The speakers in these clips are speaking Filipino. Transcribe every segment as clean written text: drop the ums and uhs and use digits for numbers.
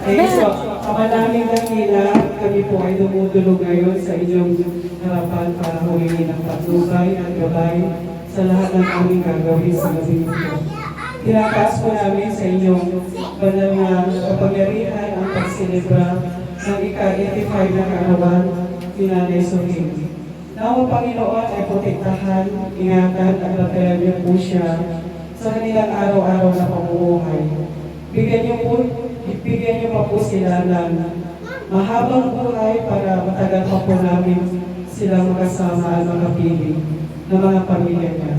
Okay, so, maraming dakila, kami po ay dumudulog ngayon sa inyong harapan para humingi ng patnubay at gabay sa lahat ng aming gagawin sa gabi nito. Tinataas po namin sa inyong banal na kapangyarihan ang pagselebra ng ika-85 na kaarawan ni Nanay Sophie. Nawa Panginoon ay protektahan, ingatan at batayan niyo po siya sa kanilang araw-araw na pamumuhay. Bigyan niyo pa po sila ng mahabang buhay para matagal pa po namin silang makasama at makapili ng mga pamilya niya.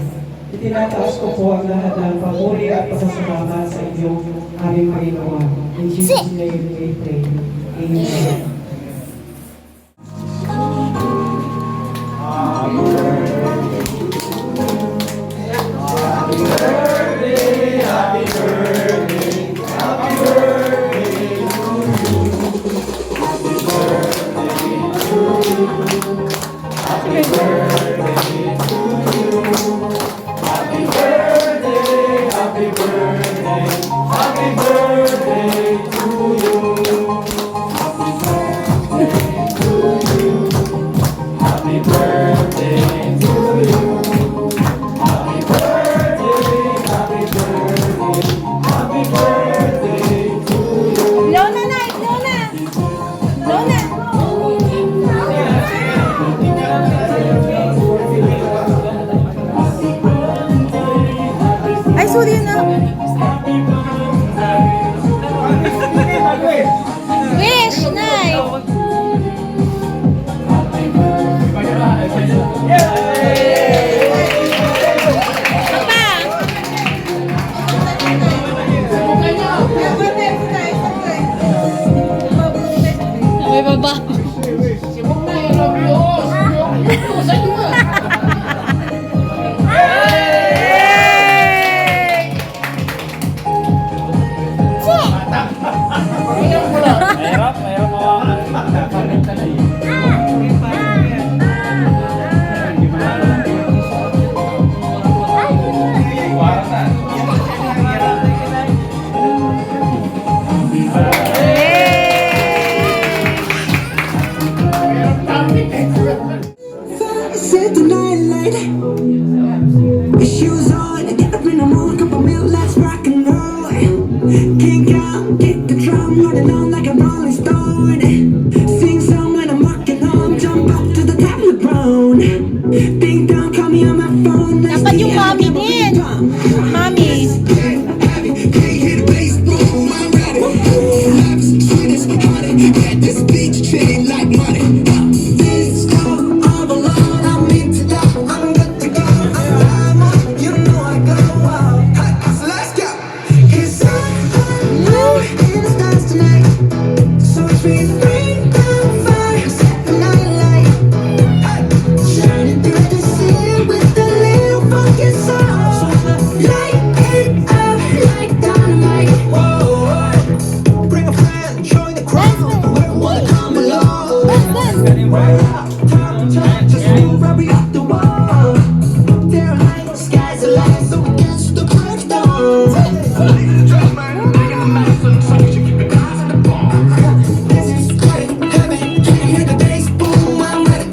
Itinataas ko po ang lahat ng papuri at pasasalamat sa inyong aming Panginoon. In Jesus' name we pray. Amen. Wish, Nay! May baba. Set the night light. Shoes on, get up in the mood, cup of milk, let's rock and roll. Kink out, kick the drum, rolling on like a rolling stone. Sing song when I'm walking home, jump up to the top of the brown. Ding dong, call me on my phone. Dapat yung mommy din. Mommy. Hit the bass, boom, I'm ready. Life's sweet as honey, get this beach chain like money. This go all alone, I'm into that, I'm good to go. I'm on, you know I go wild. So let's go. 'Cause I'm in the stars tonight. So if we bring down fire, set the night light. Shining through the city with a little funky soul. Light it up like dynamite. Whoa, bring a friend, join the crowd. Whoever wanna come along. Right up, time, just move right up the wall. There are lights, skies are light, so we dance to the crack of dawn. Ladies and gentlemen, making the medicine, so you should keep your eyes on the ball. This is great, heavy, can you hear the bass? Boom, I'm ready.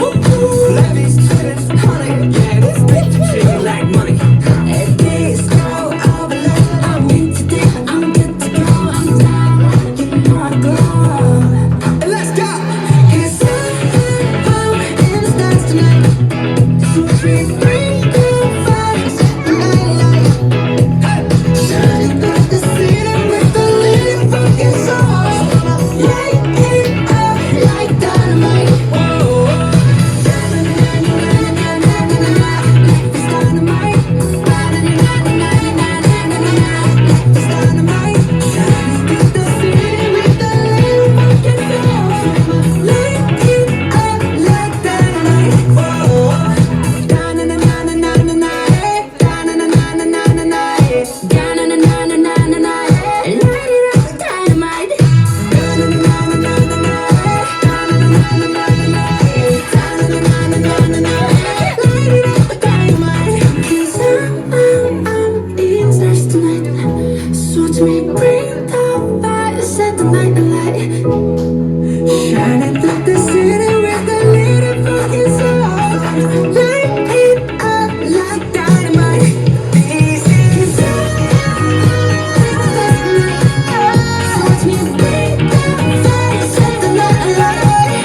Life is sweet as honey, yeah, this bitch is like money. At this go all alone, I'm into this, I'm good to go. I'm down, you know I go. And let's go. 'Cause I'm in the stars tonight. So if we bring down fire, set the night light. Shining through the city with a little funky soul. Light it up like dynamite. Whoa, life is dynamite. Life is dynamite. Shining through the city with a little funky soul. Light it up like dynamite. Whoa, So to me, bring the fire, set the night alight. Shining through the city with a little fucking soul. Light it up like dynamite. This is watch me break the fire, set the night alight.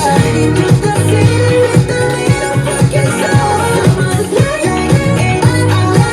Shining through the city with a little fucking soul. Light it up like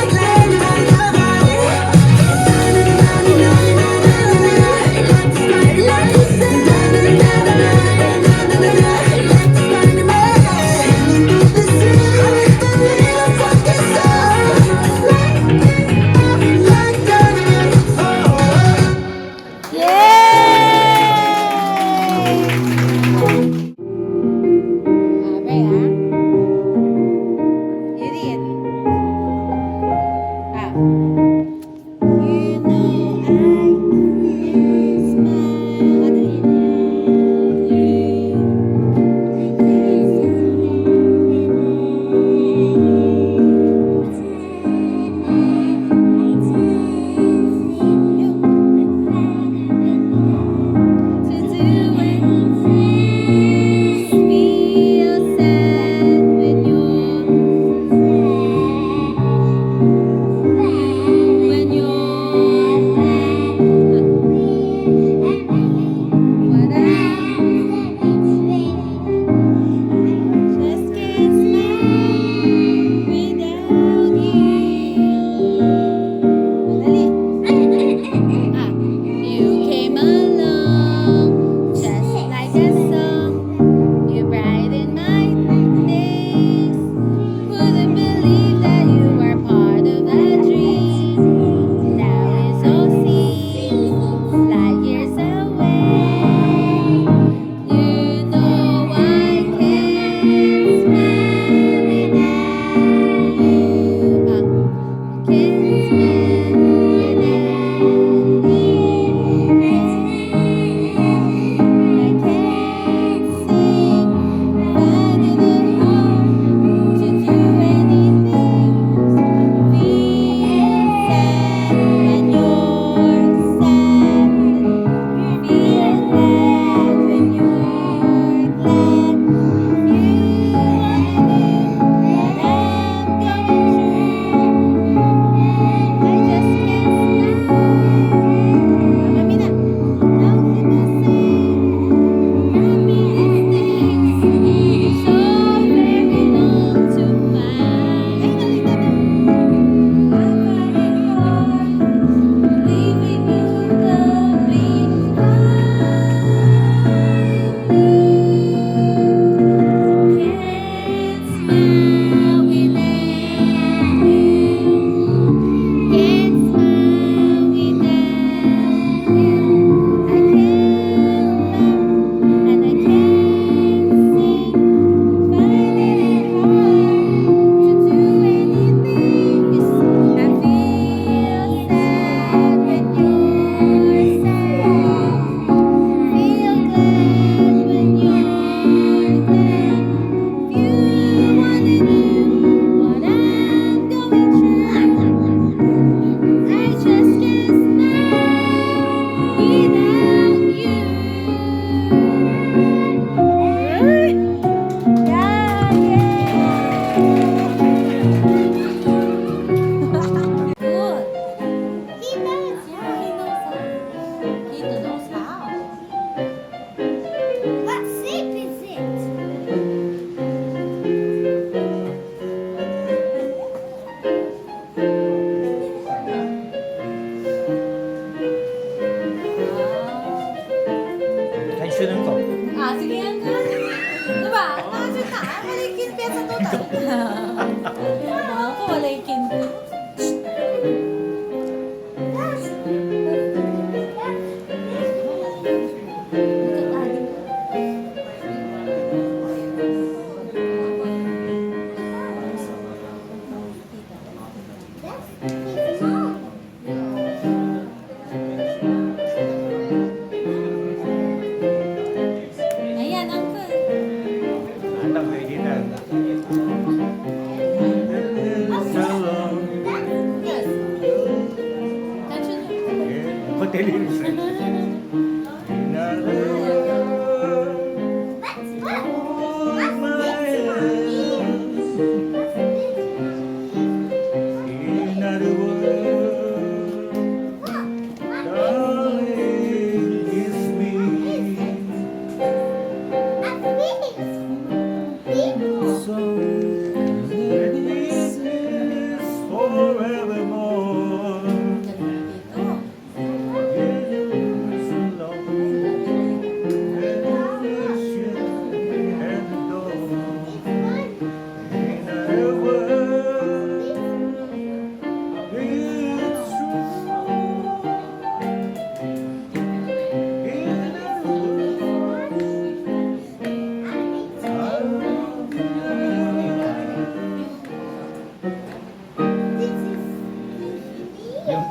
Yung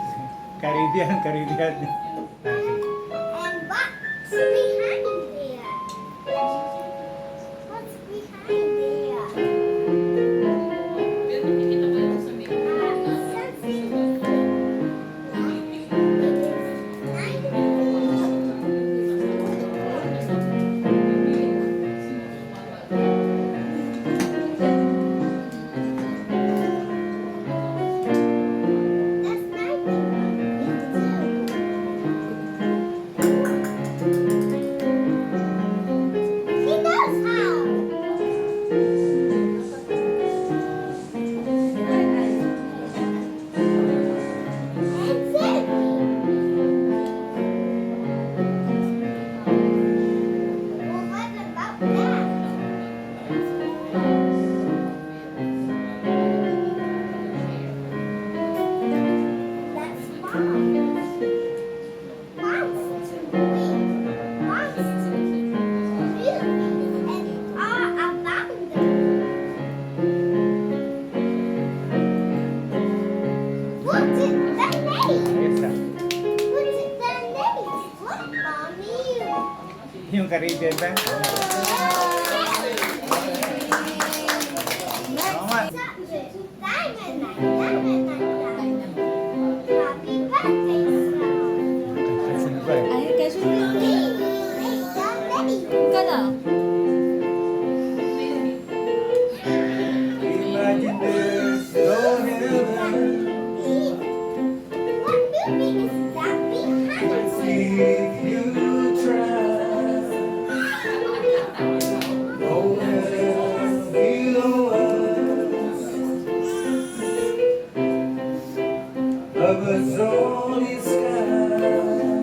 Caribbean, Caribbean. And what's behind there? What's behind there? He knows how. Well, what about that? That's wrong. Wants to win. Wants to feel and are abounding. What's it the name? Yes, ah. What's it the name? What, Mommy? Yung Caribbean ba? Oo nga. Diamond night, diamond night, diamond. Happy birthday, Snow. Sino ba eh? Ay, kasunod. Ka na. Imagine there's no heaven. What movie is that behind? If you try, nowhere below us. Of a zonny sky.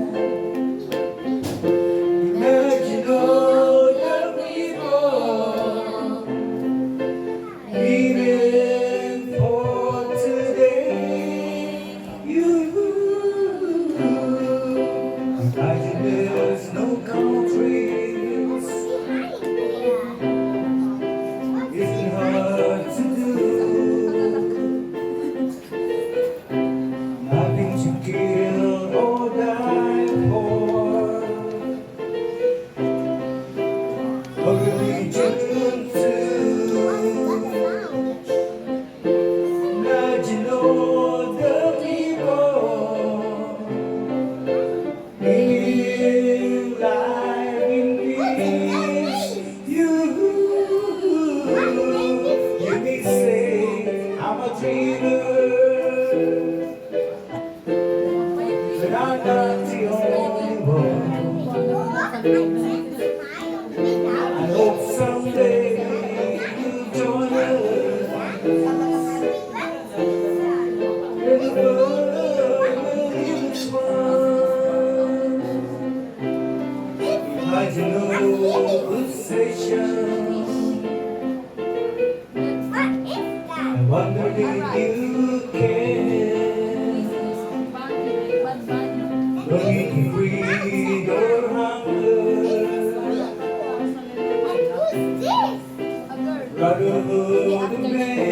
Imagine all the people living for today. Imagine there's no countries. Behind there. It's hard to do. Nothing to kill or die for. A religion to. Imagine all the people living life in peace. You may say I'm a dreamer, but I'm not the only one. I hope someday you'll join us. And the world is one. Imagine no possession. I wonder if you can. But we can free your hunger. Brotherhood of man.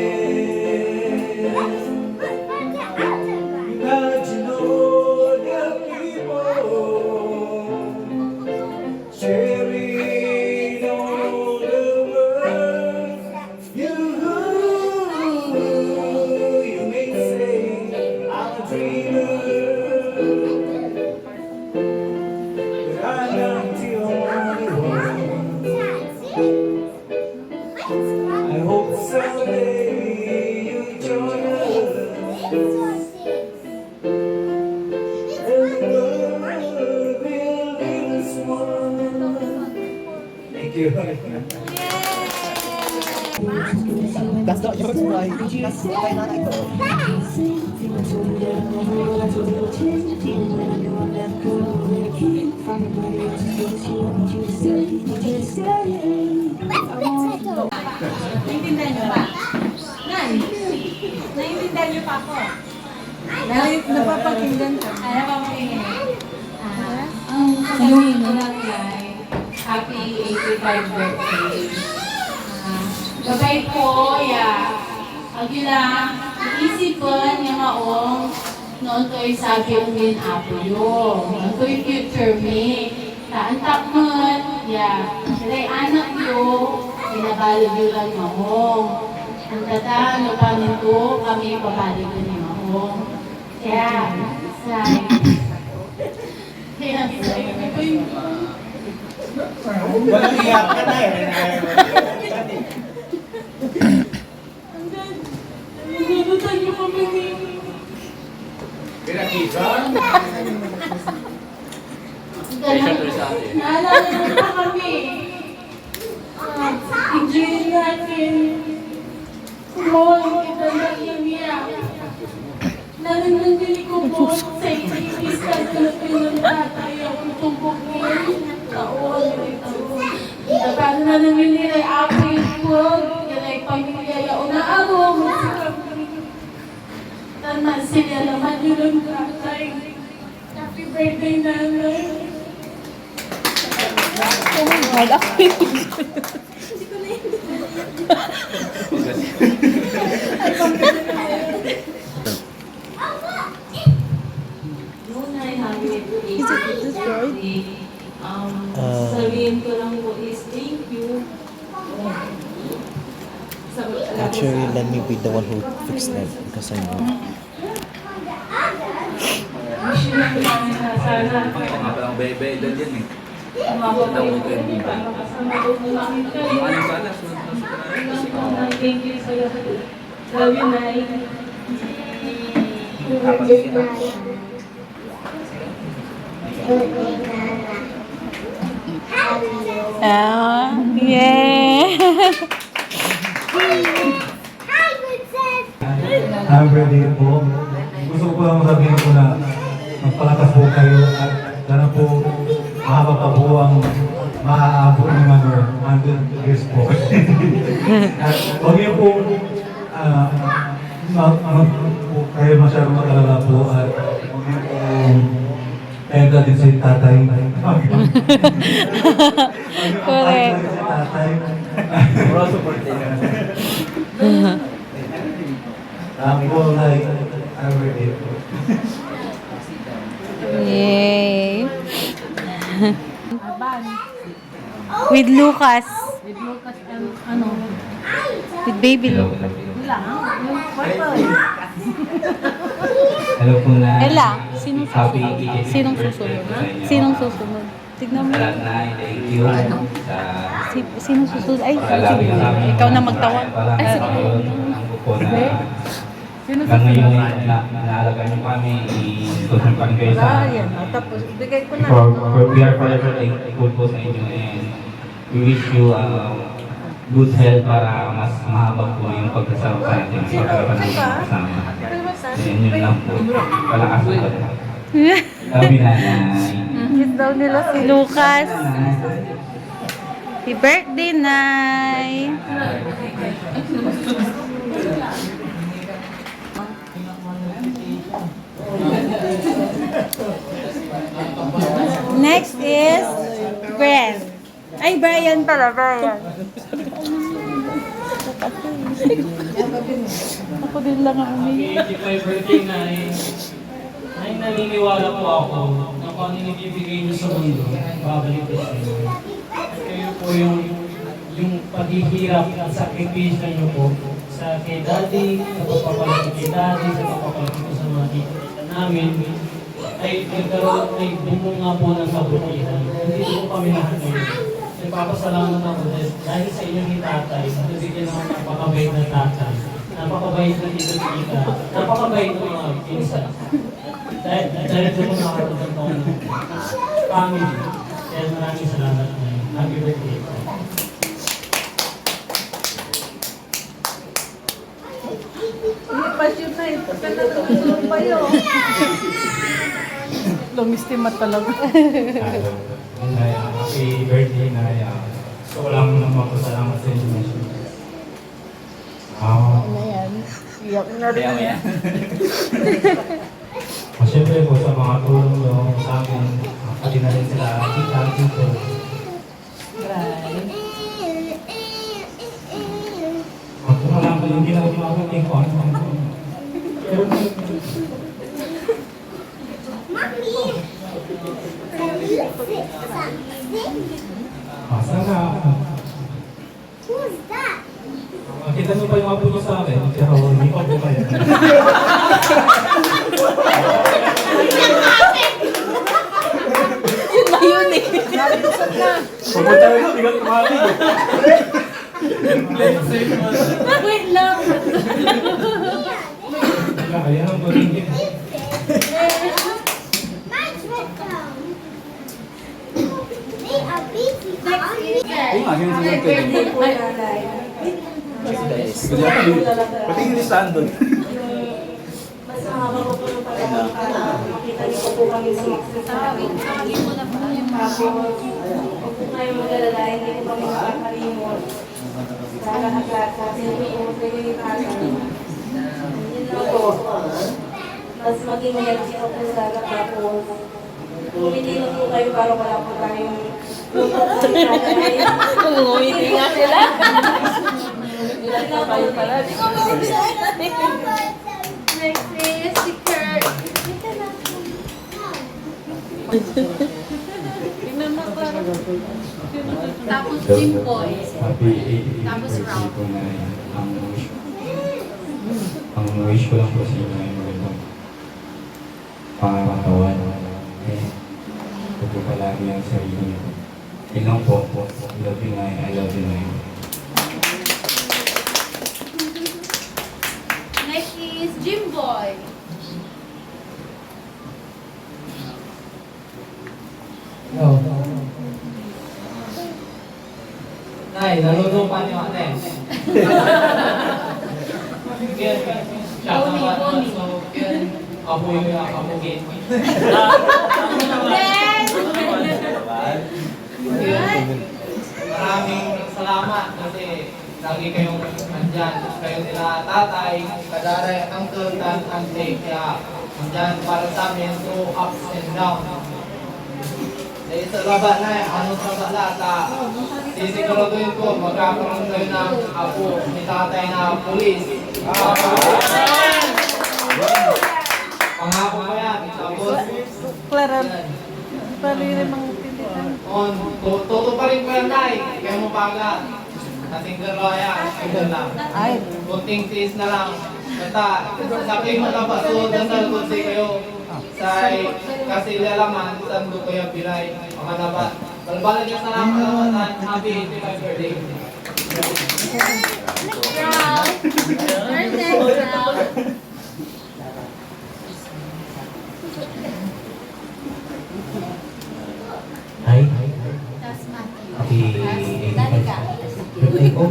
Imagine all the people sharing all the world. You may say I'm a dreamer, but I'm not you. That's not yours, right? That's my nanay ko. Naintindihan niyo ba? Nay, naintindihan niyo pa ako. Napapakinggan ka. Napapakinggan. Ang sasabihin ko lang ay, happy 85th birthday. Gabay ko, ang ilang iisipan niya maong noon ko ay sabi ang min apo yung. Noon ko yung future me. Saan takman, Sila'y anak yung, binabalog yun lang maong. Ang tata, ano pa nito, kami pabalog yun ni maong. Kaya, say, ito yung, Walang iyak ka na eh. nagugutan niyo kami ni... Pinakita? Naalala mo pa kami. Enjoy natin. Kumawag kita ng iiyak. Narinig ko po sa itis ka na pinagtatay ang tumbukin. Taon, paano na namin nila apoy ko? Yan ay pamilya yaon na ako. Tanan sila naman yun ang tatay. Happy birthday, nanay. Oh my God, ako yung... Is it destroyed? Sabihin ko lang po is thank you. Actually, let me be the one who fixed that because I know. Wish you lang namin na sana. Pakita nga palang bebe, dal yan eh. Umabot kayo para kasama ko namin kayo. Anong sana? Sunod na Thank you sa iyo. Love you, Nay. Yeah. Hi, Princess! I'm ready po. Gusto ko lang sabihin po na magpalakas po kayo at sana po mahaba pa po ang maaabot ng 100 years po. At huwag niyo po po kayo masyadong matalala po at huwag niyo po penta din si tatay. Correct. Si tatay. Moral support din. Po like I'm ready po. Yay. With Lucas. With Lucas and ano? With baby Lucas. Wala. Yung purple. Hello po na. Ella, sinong Happy susunod? Sinong susunod? Sinong susunod? Tignan mo. Lahat na, thank you sa Sinong susunod? Ay, paglalaki sige. namin. Ikaw na magtawa. Parang Ay, sige. ngayon, ang po na hanggang ngayon naalaga niyo kami, i-tutunan pa rin kayo sa Tapos, bigay ko na. we are forever thankful po sa inyo and we wish you good health para mas mahaba po yung pagkasama natin sa pagkakaroon ng kasama. And yun lang po. Palakas po. Love you, nanay. Kiss daw nila si Lucas. Happy birthday, Nay! Next is Brian. Ay, Brian pala, Brian. Ako din lang ang umiyak. 85 birthday, Nay. Nay, naniniwala po ako na kung ano yung ibibigay niyo sa mundo, babalik ko sa inyo. At kayo po yung paghihirap at sakripisyo niyo po sa kay Daddy, sa pagpapalaki kay Daddy, sa pagpapalaki ko sa mga tita namin, ay nagkaroon, ay bumunga po ng kabutihan. Hindi po kami lahat ngayon. Nagpapasalamat ako dahil sa inyong hitatay, nabigyan ako ng napakabait na tatay, napakabait na tita, napakabait na mga pinsan. Dahil doon ko nakakatutong ng family. Kaya maraming salamat na. Happy birthday. Nay. Pagkatulog pa yun. Lumistimat talaga. Nay, happy birthday, Nay. Gusto ko lang magpasalamat sa inyo. Ano yan? Iyak na rin. Kaya yan. Siyempre po sa mga tulong nyo sa akin, pati na rin sila kita dito. Ako na lang po yung ginagawa ko ano. Pero Mommy, can you fix something? sana, Who's that? makita nyo pa yung apo nyo sa akin, pero hindi pa po kayo. Yun na yun eh. Nabusot na. Pumunta rin, bigat kumali. Wait lang. Ayan ang turingin. Mine's with them. They are busy. Oo nga, ganun sila kayo. Guys, pati yung listahan doon. Mas mahaba ko po yung pala. Makita niyo po kami sa Tawagin mo na po yung happy. Huwag po kayo mag-alala, hindi ko kami makakalimot. Sa lahat-lahat, kasi hindi ko kayo yung Yun lang po. Mas maging healthy ko po sana tapos. Pumili na po kayo para wala po tayong Ngumiti nga sila. Ilan na kayo pala. Next is sticker. Tingnan mo, Clara. Tapos Jimboy. Happy 80th Tapos birthday round. po na ang wish ko lang po sa inyo ay magandang pangatawan. Ito po palagi ang sarili niyo. Yun lang po. Love you, Nay. I love you, Nay. Next is Jimboy. Nay, naluluto pa niyo ate. Pony. Ako yung kapugin. Maraming salamat kasi lagi kayong nandyan. Kayo nila tatay, kadaray, uncle, tante, kaya nandyan para sa amin through ups and downs. Dahil sa baba na ano sa balata, sisiguraduhin ko magkakaroon kayo ng apo ni tatay na pulis. Pangako ko yan. Tapos, Clara, rin mga pilitan. toto pa rin ko yan, Nay. Kaya mo paga. Nating garaya, ito lang. Ay. Kunting tiis na lang. Basta, sabi mo na ba, so dasal ko si kayo. Kasi lalaman, saan ko kayo bilay. Mga nabat. Balbalag ka sa lang, happy 85th birthday. Round. Where's next round? Hi. That's Matthew. Happy Danica. birthday po.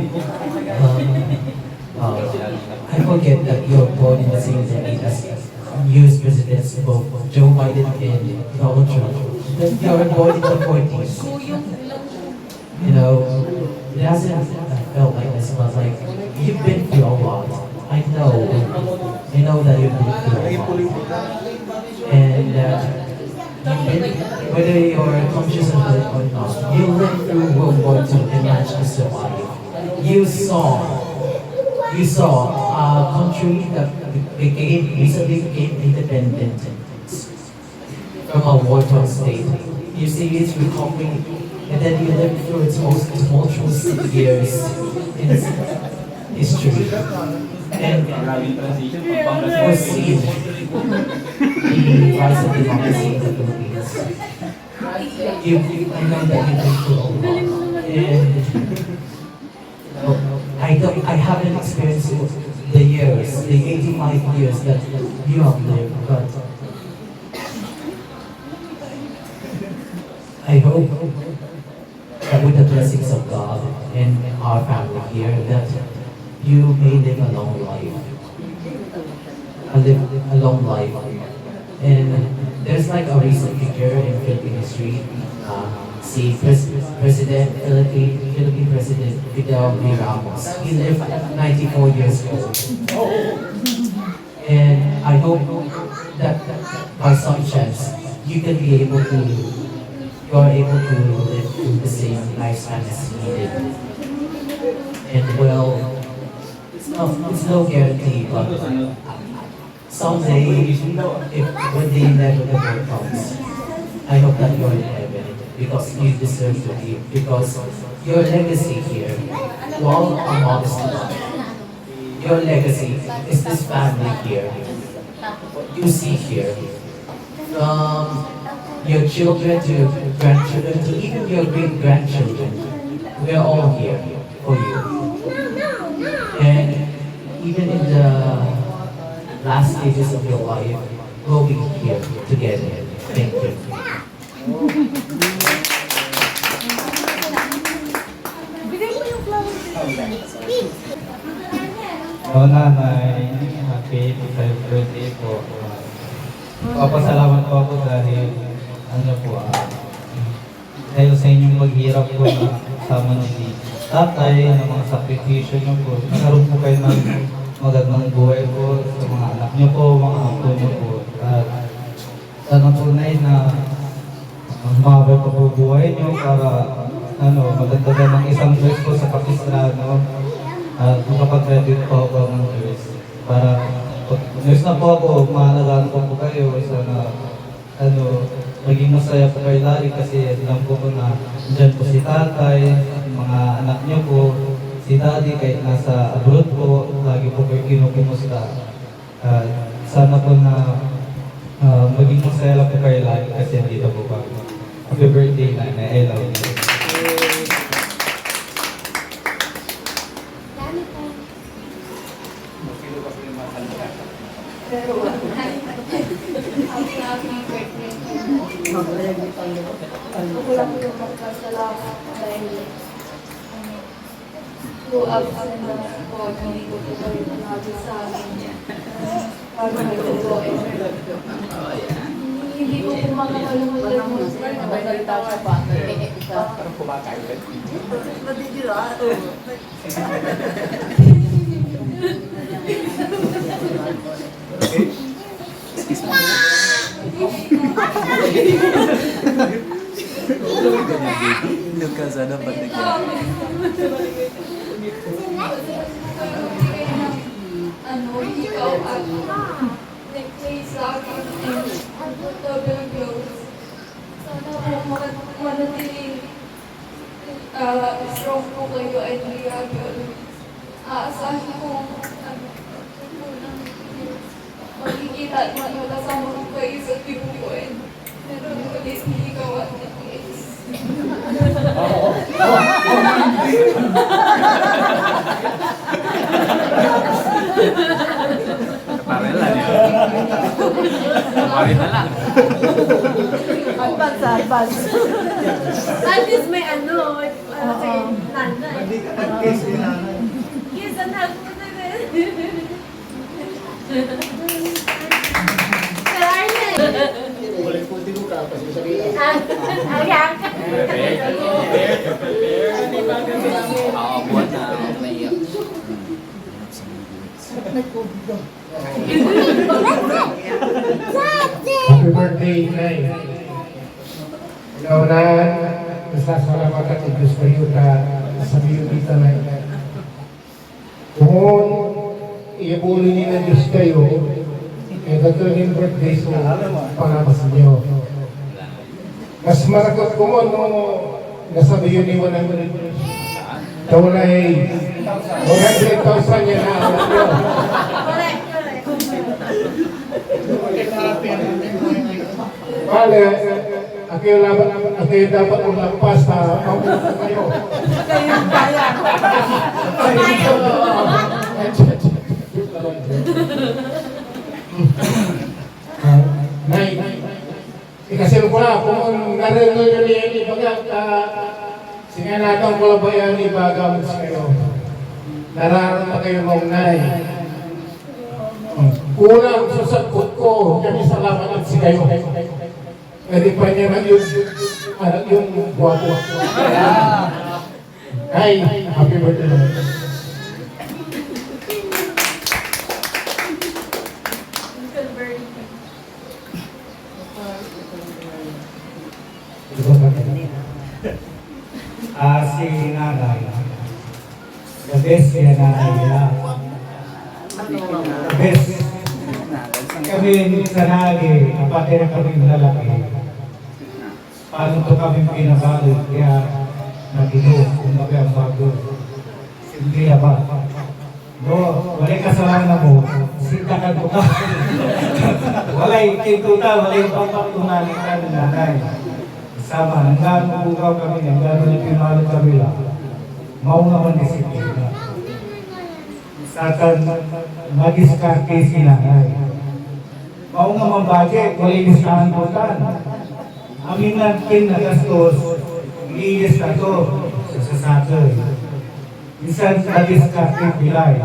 I forget that you're born in the same day as US presidents both Joe Biden and Donald Trump. That you were born in the 40s. You know, it hasn't felt like this, but like you've been through a lot. I know that you've been through a lot. And whether you're conscious of it or not, you lived through World War II and managed to survive. You saw a country that recently became independent from a war-torn state. You see its recovery, and then you lived through its most tumultuous years in its history. And foreseen the rise of democracy in the Philippines. I know that you've been through a lot. And I haven't experienced the 85 years that you have lived, but I hope that with the blessings of God and our family here, that you may live a long life. live a long life. And there's like a recent figure in Philippine history, si Philippine President Fidel V. Ramos. He lived 94 years old. And I hope that by some chance, you are able to live through the same lifespan as he did. And well, it's no guarantee, but someday, when the inevitable comes, I hope that you're in heaven because you deserve to be, because your legacy here, while a modest one, your legacy is this family here. You see here, from your children to your grandchildren to even your great-grandchildren, we're all here for you. And even in the last stages of your life, we'll be here together. Thank you. Hello, Nanay. Happy 85th birthday po. Papasalamat po ako dahil dahil sa inyong maghirap po na kasama ng tatay, ng mga sakripisyo niyo po. Nakaroon po kayo ng magandang buhay po sa mga anak niyo po, mga apo niyo po. At sana tunay na mahaba pa po buhay niyo para madagdagan ng isang verse po sa Kapistrano. At makapag-credit po ako ng verse. Para news na po ako, mahalagaan po po kayo. Sana maging masaya po kayo lagi kasi alam ko na dyan po si tatay, mga anak niyo po, si daddy kahit nasa abroad po, lagi po kayo kinukumusta. Sana po na maging masaya lang po kayo lagi kasi dito po pa. Happy birthday, Nanay. I love you. Ako lang yung magpasalamat dahil throughout na po, hindi ko po kayo nanalo sa akin. Para may tuloy. Hindi ko po makakalimutan mo. Nabalita ka pa. Parang kumakain ka. Nagkasana pa ikaw at nag-play sa akin and double close. Sana po manatiling strong po kayo at reliable. Aasahin ko magkikita at magkasama ko kayo sa tibuan. Meron ulit ikaw at nag-play. Advance. At least may kay Nana. Hindi ka nag-case ni Nanay. Kiss and hug mo na rin. Sir Arnel. Ulit-ulit mo ka kasi sabihin. Ayan. buwan na naiyak. Happy birthday, Nay. Una-unahan, nasasalamatan ng Diyos kayo na sabihin kita na kung iabuli niyo ng Diyos kayo, gagawin yung birthday so pangamas niyo. Mas maragot ko mo nung nasabihin niyo na taulay 100,000 yan na alam niyo. Bale, ako yung dapat ang lampas na mabuto kayo. Kayo yung kaya. Nay, ikasin ko na kung narinig nyo niya ni Bagat, sinanatang ko lang ba yan ni Bagat kayo. Nararamdaman kayo mong Nay. kulang sa sagot ko, kami salamat at si kayo. Pwede pa niya na yung guwapo. Ay, happy birthday naman. Si nanay, the best niya nanay niya. The best. Kami sa nagi, kapatid na kami lalaki. Paano ito kami pinabalot, kaya nag-inom, kung kami ang bago. Hindi na ba? No, walay kasalanan mo, sintakan ko ka. Walay kintuta, walay pagpatunan ka ng nanay. Sama, nangganon bukaw kami, nangganon yung pimalot kami lang. Maungaman disiplina. Satan, mag-diskarte si nanay. Maungaman budget, walay listahan po tan. Amin natin na gastos, iilis na to sa sasakay. Minsan, mag-diskarte pilay.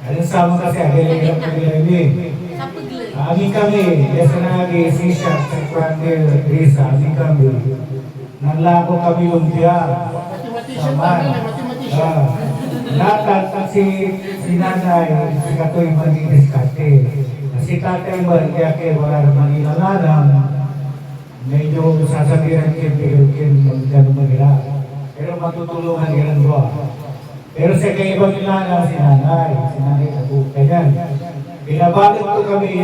Ayun sama kasi, agay-agay ang pilay. Amin kami, yasa na nag-iisisya sa Quarter Risa, amin kami. Nanlako kami lumpia. Saman. Lahat kasi si nanay, si Katoy mag-diskarte. Si tatay ba, kaya kaya wala naman ilalanang. Medyo sasabihan kayo, gano'n mag-ira. Pero matutulungan ilan ba? Pero sa kaibang ilanang si nanay ako. Kaya binabalot ko kami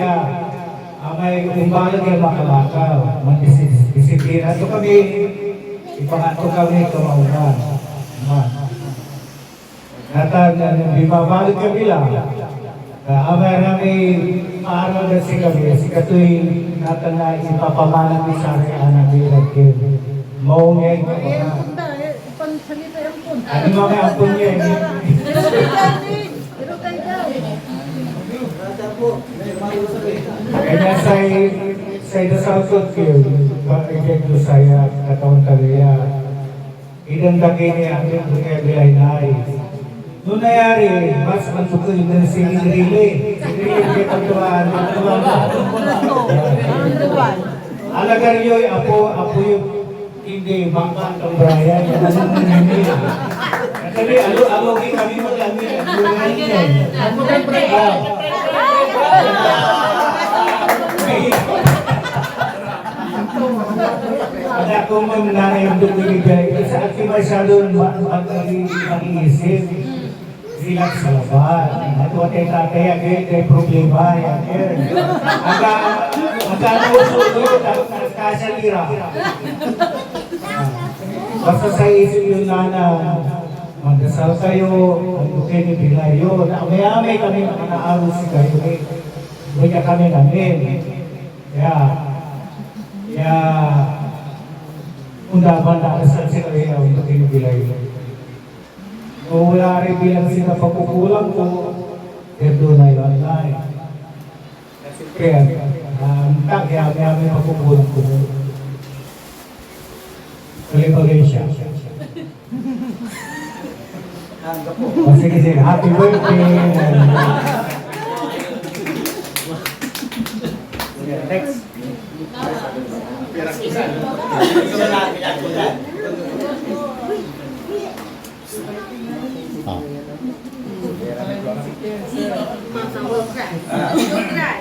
may umbalag yung makalakaw, disiplina. Ito kami, ipangato kami kamaunan. Bimabalot kami lang. Amay namin maaral na si kami, si Katoy natin na ipapamalang ni sa anak ni Raquel. Maungay ka ba? Ano mga ampun niya? Kaya sa dasal ko, bakit ko saya katawang talaya. Idandagay niya ang yung bilay na ay. Noong nangyari, mas mansukoy na si Riley. Si Riley kaya pagtuwaan. Alagar yun, apo yung hindi, bangkang ng Brian. Anong nangyari? Kasi alo-alogi kami mag-amin. Ano Ada akong nanay yung dumibigay. Sa ating masyadong mag-iisip. Relax sa laban. At huwag kayo tataya kay problema. Magkano-usod at kasalira. Basta sa isip yung nana, magdasal kayo, magdukay ni Pilayo. May kami nakaaros si kayo. Huwag kami namin. Kaya, undaman na kasal si kayo magdukay ni Pilayo. Kung wala rin bilang sila pagkukulang ko, perdo na yun ay. Kaya, may pagkukulang ko. Kalibagay siya. Sige, happy birthday. Next. Mama will cry. You'll cry.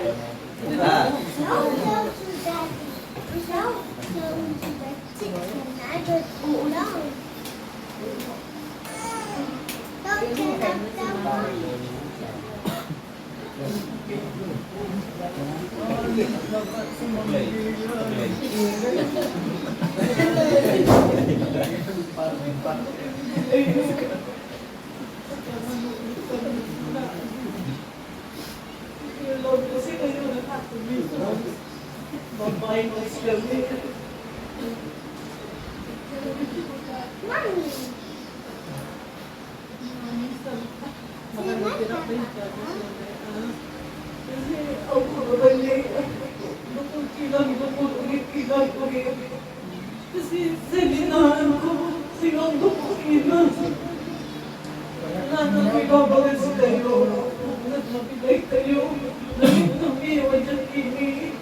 Kasi salinahan ko, sinando ko ina. Wala nang ibabagay sa kayo. Nagmapilay kayo. iwan dyan kini.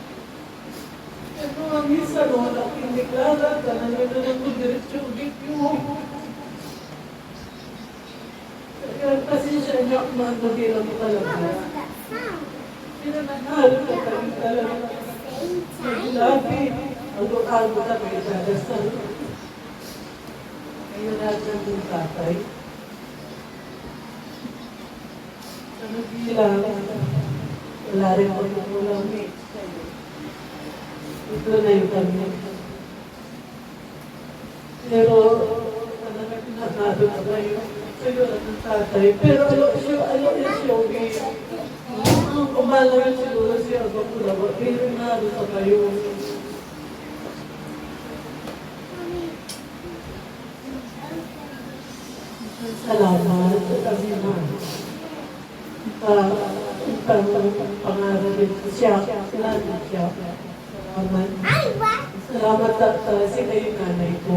Ano ang isa, wala kini Clara, talaga na lang ko diretso ulit yun. Kasi siya niya kumandagila mo talaga. Pinanahalo na tayo talaga. Labi, algo ka kayo dadasal. Ayun natin yung tatay. Ano bilang? Wala rin ako nakulang eh. Ito na yung kanya. Pero, talaga pinakado na kayo. Kayo ang tatay. Pero alo siya, okay. Ang kumalaman siguro siya, pero pinakado sa kayo. Salamat sa kami na. Pangarap siya, salamat siya. Salamat sa kayo nanay ko.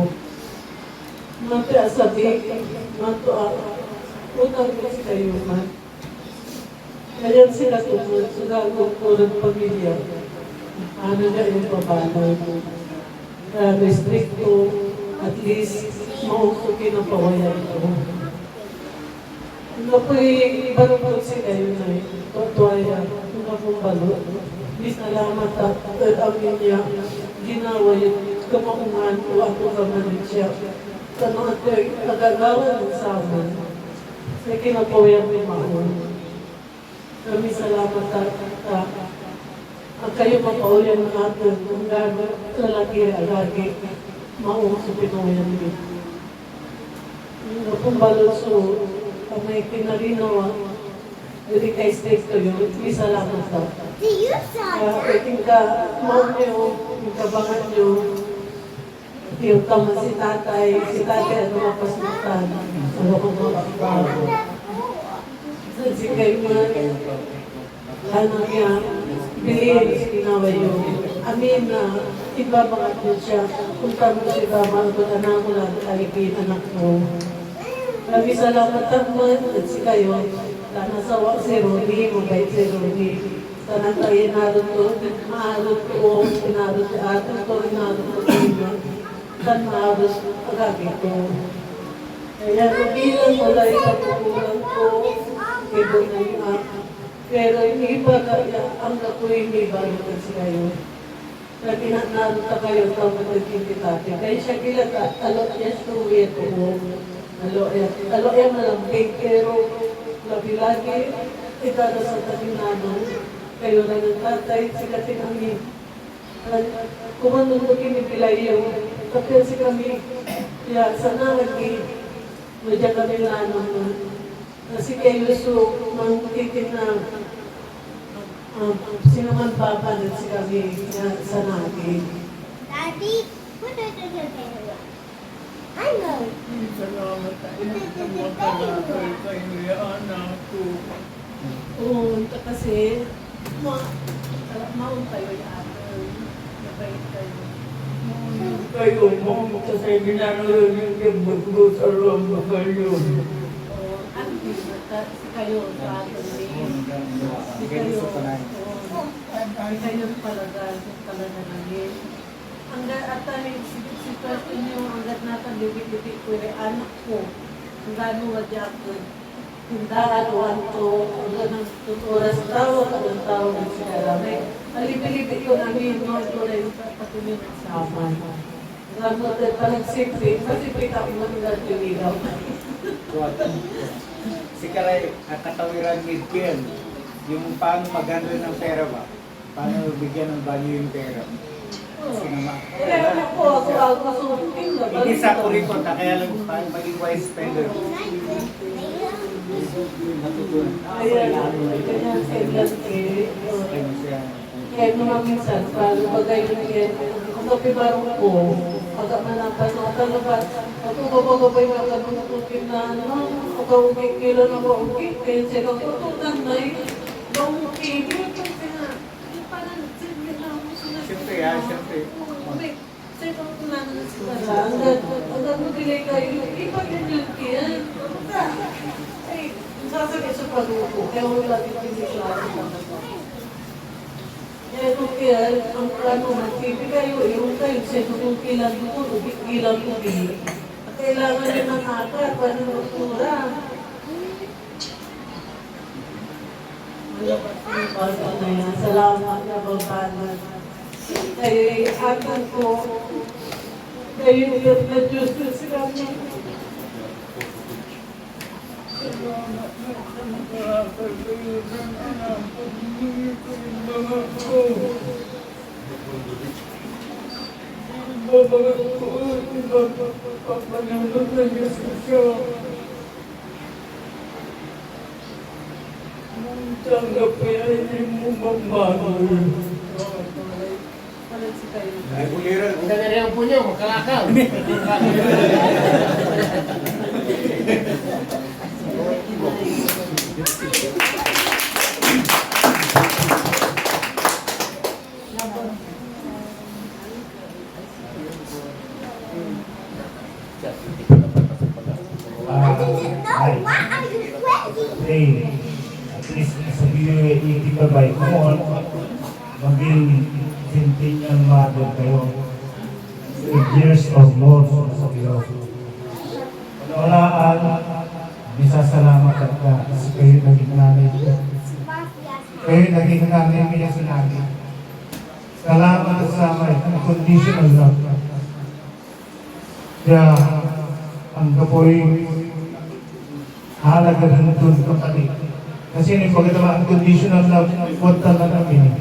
Mata sabi, utang ko si kayo man. Kaya sila tumunod, sila ng pamilya. Ano na yung babalo. Restricto, at least, mausukin ang pawayan ko. Ano po'y barupag si kayo na tuwaya, ano pong balo. Salamat at amin niya, ginawa yung kamaungan o ako kamanin siya. Sa mga nagagawa ng saman, sa kinapawayan may maon. Kami salamat at kayo mapawayan ng atin kung gano'n lalaki, maong sa pinawayan niyo. Ano pong balo so, may pinarinawa, hindi kay steak kayo, may salamat sa. Pwedeng ka, maong niyo, yung kabangan niyo, yung tama si tatay ano mapasukan, ano kung mapapagawa. Si kayo man, ano niya, bilhin, ginawa yun. Amin na, ibabangat niyo siya, kung tama si tama, kung anak ko lang, kaibin anak ko. Kami salamat naman at si kayo, nasawa si Ronnie, mabait si Ronnie. Sana tayo narito, maarot ko, pinarot si atin ko, pinarot ko kayo. Sana maarot agagin ko. Kaya bilang wala yung pagkukulang ko, ito na yung ako. Pero yung iba kaya, ang ako hindi bago si kayo. Kaya pinarot kayo, tawag nagkintitate. Kaya siya kilat, alot niya suwi ito mo. Alo yan malambing, pero labi-lagi, itado sa taginano, kayo na ng tatay, sikatin kami. Kumanunugin ni Pilay yung, kapil si kami, kaya sana lagi, medya kami lano kasi kayo so, mangkitin na, sinaman papanan si kami, sana lagi. Daddy, what is it? I know. Salamat tayo ng mga kalakal kayo niya, anak ko. Oo, kasi maun kayo yaman. Nabait kayo. Maun kayo, maun kasi ginanoon yung buto sa lomba kayo. Ano din, si kayo sa atin rin. Si kayo, kayo talaga namin. Hanggang atay, sitwasyon niyo, hanggang natin libit-libit ko yung anak ko. Hanggang wadya ko. Hanggang to, hanggang ng oras tao, hanggang tao ng sigaramay. Alibit-libit ko namin, mga ko na yung patuloy ng saman. Hanggang mo tayo palang sipri, masipri ka mo hanggang tuligaw. Si Karay, katawiran ni Ken, yung paano mag-handle ng pera ba? Paano bigyan ng value yung pera? Hindi sa kurikot, kaya lang maging wise spender. Kaya naman minsan, paano bagay yun yan, kung kapibarong ko, pagkamanapan mo, talaga, pagkabagabay mo, pagkabutukin na, pagkawagay kilo na ba, okay, kaya siya kang tutunan na yun, Siyempre, siyempre. Hanggang magilay kayo, iba yun kaya. Ay, sasakit sa pagluto, kaya wala din piniglasan. Pero kaya, ang ano, nagpipi kayo, yung kayo, sa kung kilang ko, kilang ko, kailangan nyo ng akar, para magtura. Salamat na babanan. Kayo akan ko, kayo yung na Diyos na sila niya. Salamat na nakakagayunan anak ko, hindi ko yung mga ko. Babagat ko, ipapanalog na Diyos ko siya. Tanggap kaya hindi mo magmahal. Ay, buliran. Kaya ang punyo, makalakaw. Hey, at least sabihin itibabay mo, maging centennial mother kayo. 8 years or more sa Pilo. Wala misasalamat ka kasi kayo naging nanay ko. Kayo naging nanay niya sa langit. Salamat sa may unconditional love. Kaya ang kapoy halaga rin doon ko tali. Kasi yung pagkatama unconditional love, huwag talaga namin.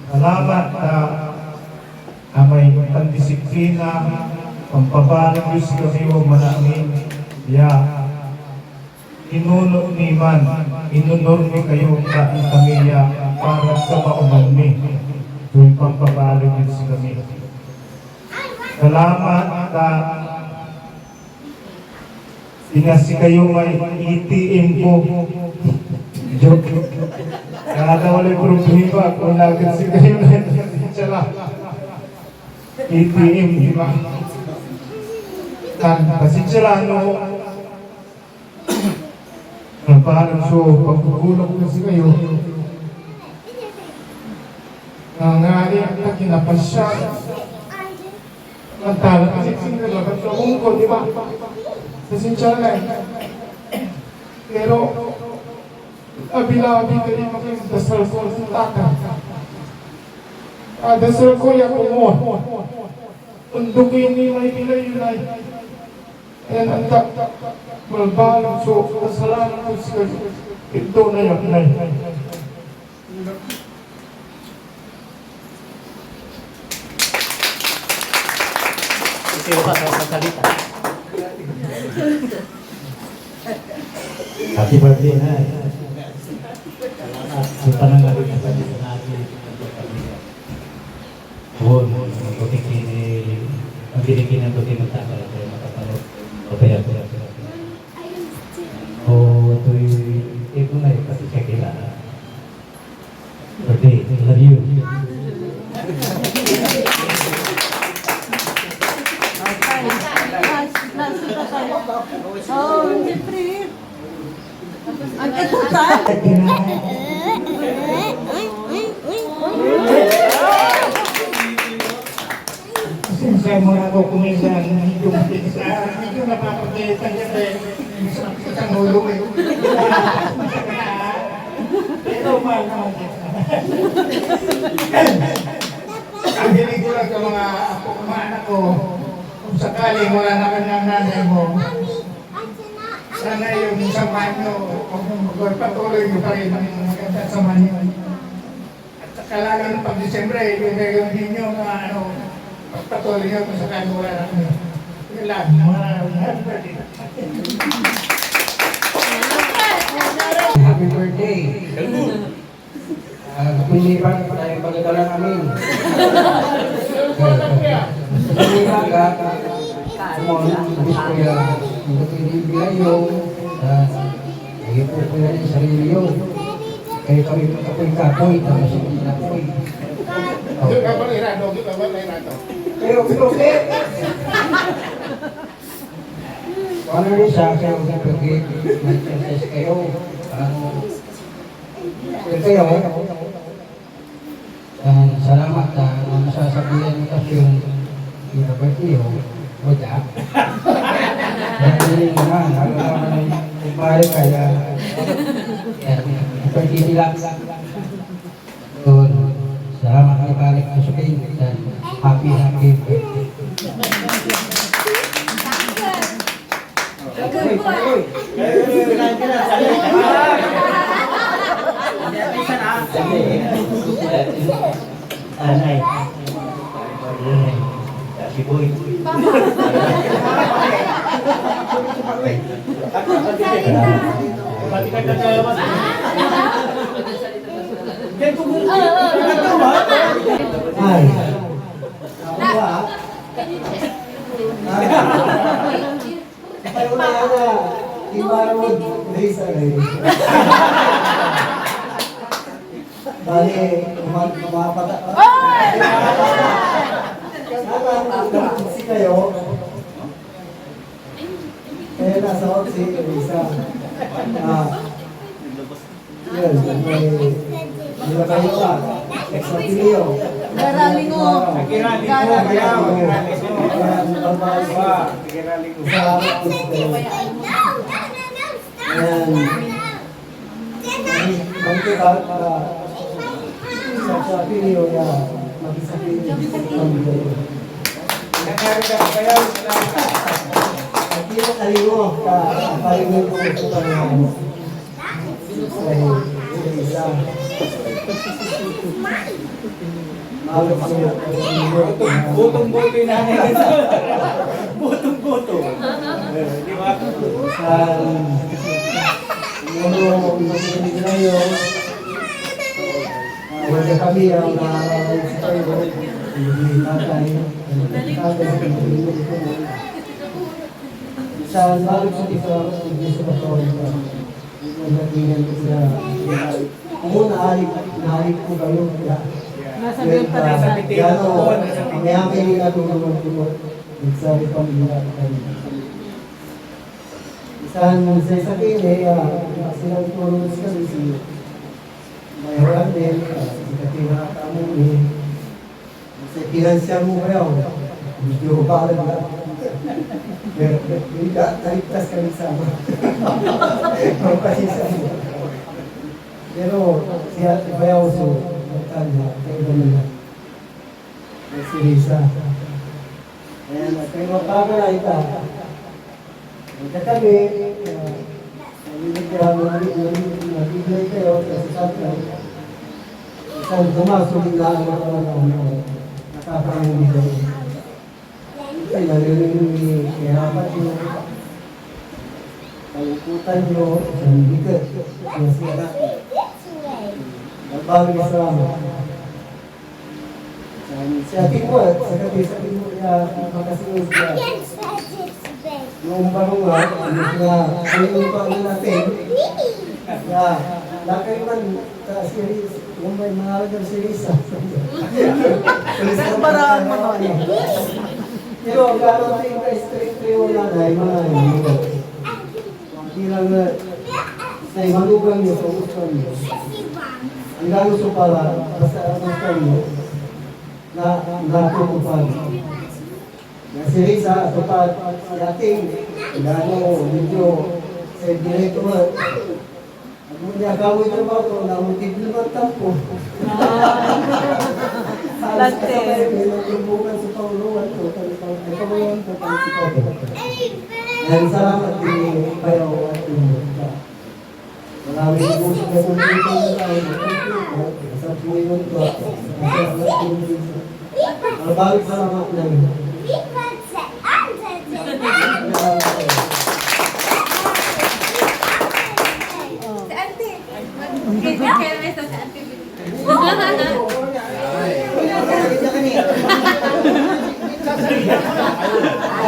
Salamat na may pandisiplina, pampabalang Diyos kasi huwag manamin. Inunod ni man, inunod ni kayo ka ang kamiya para sa mauman mi. Yung pampabalang Diyos kami. Salamat na inasi kayo may ATM ko. Joke. Kada wala problema kung nagkasi kayo na sila. ATM, di ba? Kasi sila, parang so, pagkukulong kasi kayo, nangyari ang kinapasya. Mantala, kasi sinila, ba't ko, di ba? Pasensya na eh. Pero, abila-abi ka rin makikidasal ko sa tata. Dasal ko yan ko mo. Undukin ni may pilay-ilay. Ayan ang malbalang so, kasalanan ko siya. Ito na yan, nay. Sino pa sa salita? Happy birthday na. Sa panangalit na sa natin. Huwag mo, ang binikin ng tuti magtakal kayo makapalot. O kaya. O ito'y, ito na yun kasi siya kailangan. Birthday, love you. Oh, siyempre. Ang katutan. Sensya mo na ako kuminsan, medyo napapagalitan niya sa ulo eh. Pero mahal naman niya. Ang hiling ko lang sa mga anak ko, kung sakali wala na kanyang nanay mo, sana yung samahan nyo, kung magpatuloy nyo pa rin ang maganda samahan nyo. At kailangan pag Disyembre, yung ninyo mga pagpatuloy nyo kung sakali wala na kanyang. Yun lang, happy birthday. Happy birthday! Pilipan pa tayong pagkakala namin. Pilipan ka, kumulong, gusto ko yan, hindi pinibigay yung, hindi po ko yan yung sarili yun. Kayo kami kapoy-kapoy, tapos hindi napoy. Doon ka ba irado? Doon ka ba irado? Pero, bakit? Ano rin sa akin ang kapagin, mag-process kayo, pero kayo, salamat na masasabihan mo kasi yung birthday o wala. Dahil naman, lalo naman yung bahay kaya birthday nila. So, salamat na ibalik ko sa kayo dan happy birthday. Anay. Si Boy. Ay. Ako ba? Tayo na yana. Ibarod. Risa rin. Bali, umapata. Si kayo. Eh, nasa si Risa. Yun, may nilagay pa. Exapilio. Garalingo. Magkita para sa video ya mag-isapilio. Hindi mo kalingo ka palingo ko ito pa nga sa isa. Butong-buto yung nanay. Butong-buto. Di ba? Wala kami ang nakakalala sa balik sa dito gusto ko kung nahalik ko kayo Nasa bill pa rin sa kaya kayo natulungan ko nagsabi kami sa isa kini silang tulungan kami si Mayoran din si Katina Kamuni sa pinansya mo kayo medyo balag na pero naligtas kami sama magpasisa mo pero siya bayaw so magtanda kayo ba nila si Risa ayan kayo mapaga na ita kami nabibigay kayo sa satla isang pumasok na nakakangin kayo ay nalilin ihirapan nyo kalungkutan nyo isang bigat nasira nagbago sa salamat si ating mo sa ating mo makasunod siya yung barong nga yung pa natin lakay man sa series yung may mga lagang series Paraan mo no. pero gano'n yung ka-strict yung nanay mga hindi lang sa malugang nyo sa gusto nyo ang gano'n so pala basta ang gusto nyo na natutupad si Risa tupad si ating gano'n medyo sa director ang niya gawin na ba ito na multiple man tampo Lante. Naglubukan sa Pauluan ko, Pauluan ko, si Paulo. Yan, salamat din kayo at yung marami na po siya kung dito na tayo. Sa puwinon ko, mabalik salamat na yun.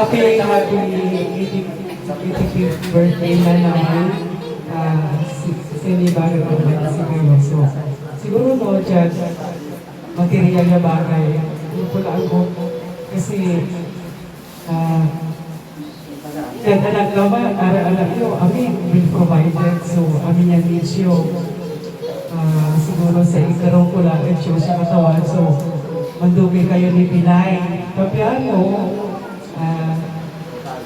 Happy 85th birthday na naman sinibago ko na siguro. So, siguro mo dyan, material na bagay. Yung pula ko kasi anak naman, anak nyo, amin will provided. So, amin yan needs yung siguro sa ikarong ko lang at siya sa katawan. So, mandumi kayo ni Pinay. Papiano,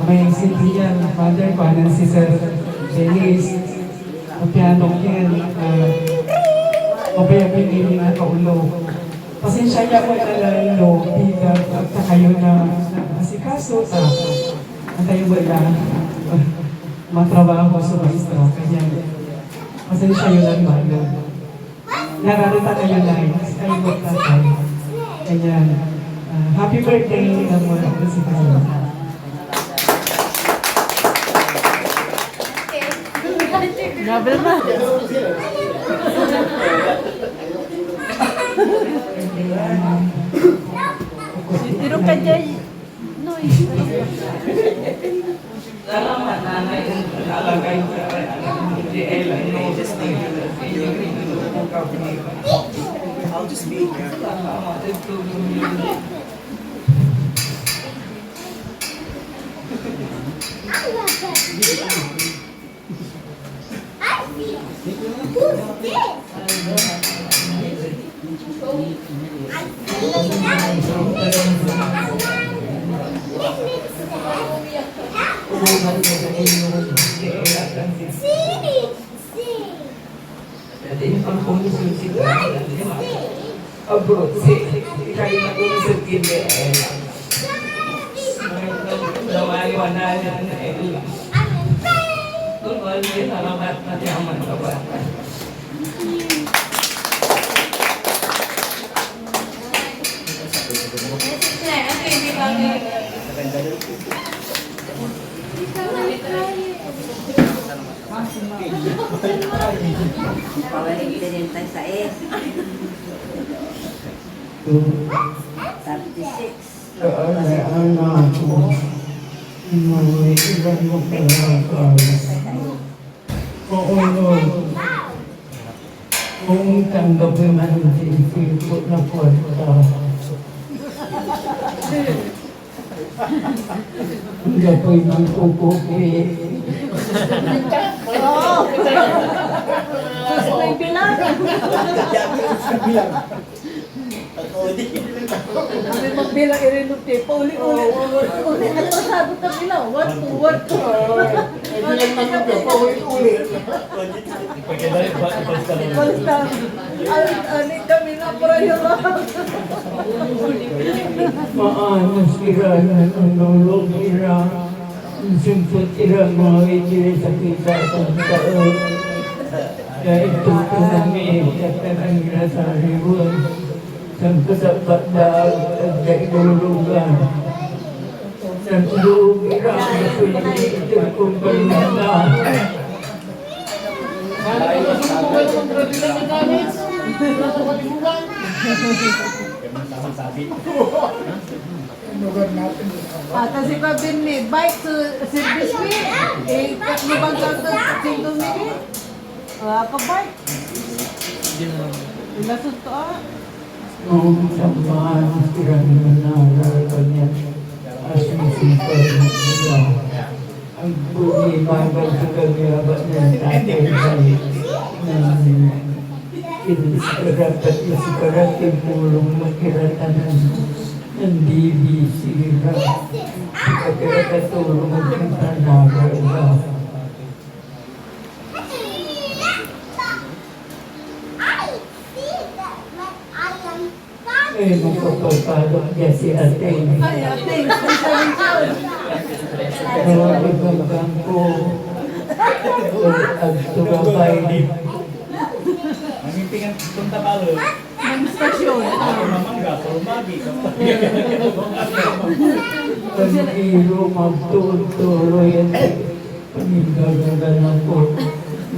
may Cynthia, Mother ko, si Sir Dennis. Papiano yan, mabayabing ini nga kaulo. Pasensya niya ko nalalalo, bigat, at kayo na asikaso, ang kayo ba lang, matrabaho sa maestro. Kaya, pasensya yun lang malo. Nararita kayo lang, kayo ba tatay. Kaya, happy birthday ng mga asikaso. Gabel ba? Tiro ka dyan. Salamat nanay kung nalagay sa DL. I'll just be here. Abroad sih, kayak aku segini. Salamat nanti aman kabar. Kung tanggapin man din sipot na puwerta. Hindi ako'y magkukupi. May bilang. Sabi magbilang irinute, pauli-uli. Uli, ano sabi ka bilang? What to, what to? Bilang naman ka, paulit-uli. Basta, alit kami na prayo lang. Maanos kira na nulog kira. Simpot kira mga itiri sa kita kung taon. Dahil tuto namin katanan kira sa ribon. Sang kasapat daw at kailulugan. Sang tulog kira na pwede kung balita. Kasi pa bin may bike to service me. Eh, lubang ka to single minute. Wala ka bike. Ilasot to Nung samahan kira na nararan niya. Asisipan niya. Ang bunyi bagal sa kagyabat ng tatay dapat masikarat yung pulong magkiratanan ng BBC na pagkakatulong magkintanagar ba. Eh, magpapapalok niya si ate. Ay, ate, special. Ibang kampo at tumabay. Mamintingan punta palo. Ng stasyon. Ako naman ga, rumagi ka pa. Pag-iro, magtuturo yan. Panigagagan ako.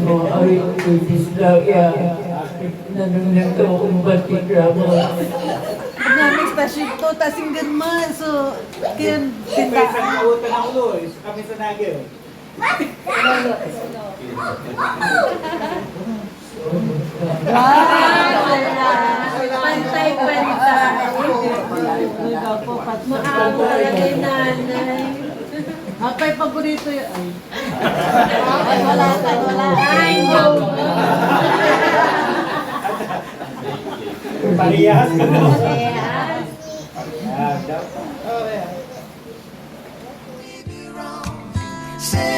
No, ay, isla yan. Nanunang to kung ba't ikrama. Namin stasyon to, tasinggan man. So, kin Pwede tinda. sa nautan ang ulo, kami sa nagil. Pantay-pantay. Maawa lagi nanay. Akay paborito yun. Ay, wala ka, wala. Ay, no. Parehas ka daw. Parehas. Parehas daw. Say